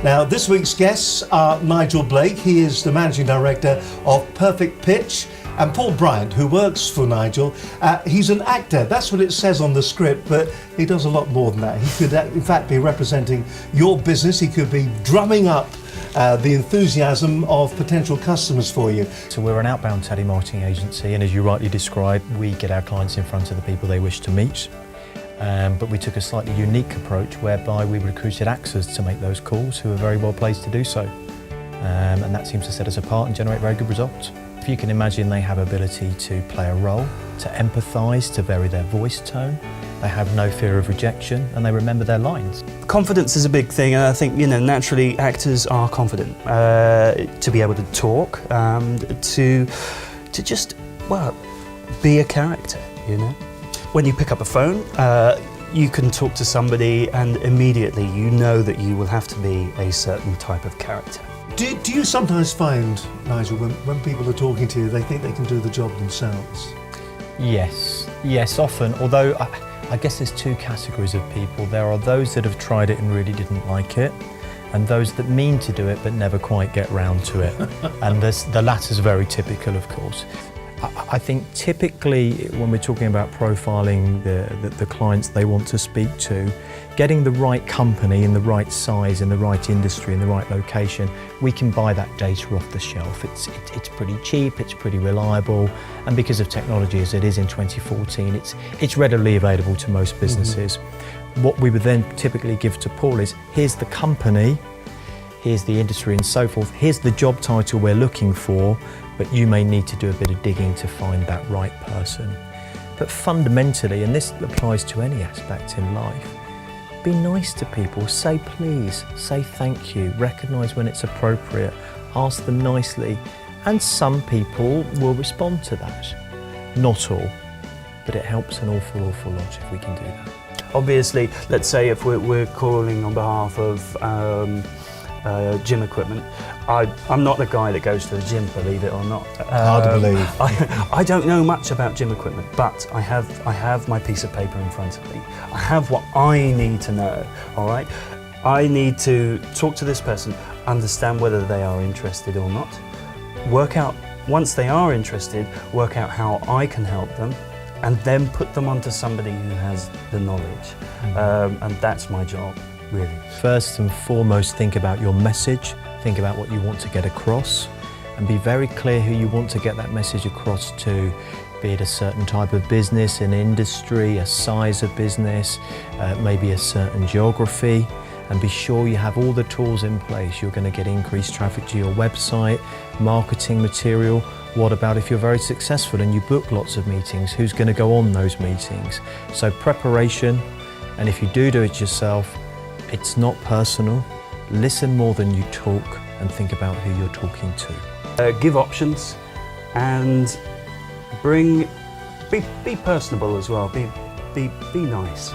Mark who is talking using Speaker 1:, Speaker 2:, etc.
Speaker 1: Now, this week's guests are Nigel Blake. He is the Managing Director of Perfect Pitch, and Paul Bryant, who works for Nigel. He's an actor, that's what it says on the script, but he does a lot more than that. He could, in fact, be representing your business. He could be drumming up the enthusiasm of potential customers for you.
Speaker 2: So we're an outbound telemarketing agency, and as you rightly described, we get our clients in front of the people they wish to meet. But we took a slightly unique approach whereby we recruited actors to make those calls who are very well placed to do so. And that seems to set us apart and generate very good results. If you can imagine, they have ability to play a role, to empathise, to vary their voice tone. They have no fear of rejection and they remember their lines.
Speaker 3: Confidence is a big thing, and I think, naturally actors are confident to be able to talk, to just, be a character, When you pick up a phone, you can talk to somebody and immediately you know that you will have to be a certain type of character.
Speaker 1: Do you sometimes find, Nigel, when people are talking to you, they think they can do the job themselves?
Speaker 2: Yes, often, although I guess there's two categories of people. There are those that have tried it and really didn't like it, and those that mean to do it but never quite get round to it. And the latter is very typical, of course. I think typically when we're talking about profiling the clients they want to speak to, getting the right company in the right size, in the right industry, in the right location, we can buy that data off the shelf. It's pretty cheap, it's pretty reliable, and because of technology as it is in 2014, it's readily available to most businesses. What we would then typically give to Paul is, here's the company, here's the industry and so forth, here's the job title we're looking for, but you may need to do a bit of digging to find that right person. But fundamentally, and this applies to any aspect in life, be nice to people, say please, say thank you, recognise when it's appropriate, ask them nicely, and some people will respond to that. Not all, but it helps an awful lot if we can do that.
Speaker 3: Obviously, let's say if we're calling on behalf of gym equipment. I'm not the guy that goes to the gym, believe it or not.
Speaker 1: Hard to believe.
Speaker 3: I don't know much about gym equipment, but I have my piece of paper in front of me. I have what I need to know, all right? I need to talk to this person, understand whether they are interested or not, work out, once they are interested, work out how I can help them, and then put them onto somebody who has the knowledge. And that's my job, really.
Speaker 2: First and foremost, think about your message, think about what you want to get across, and be very clear who you want to get that message across to, be it a certain type of business, an industry, a size of business, maybe a certain geography, and be sure you have all the tools in place. You're going to get increased traffic to your website, marketing material. What about if you're very successful and you book lots of meetings? Who's going to go on those meetings? So preparation, and if you do it yourself, it's not personal. Listen more than you talk and think about who you're talking to.
Speaker 3: Give options and be personable as well. Be nice.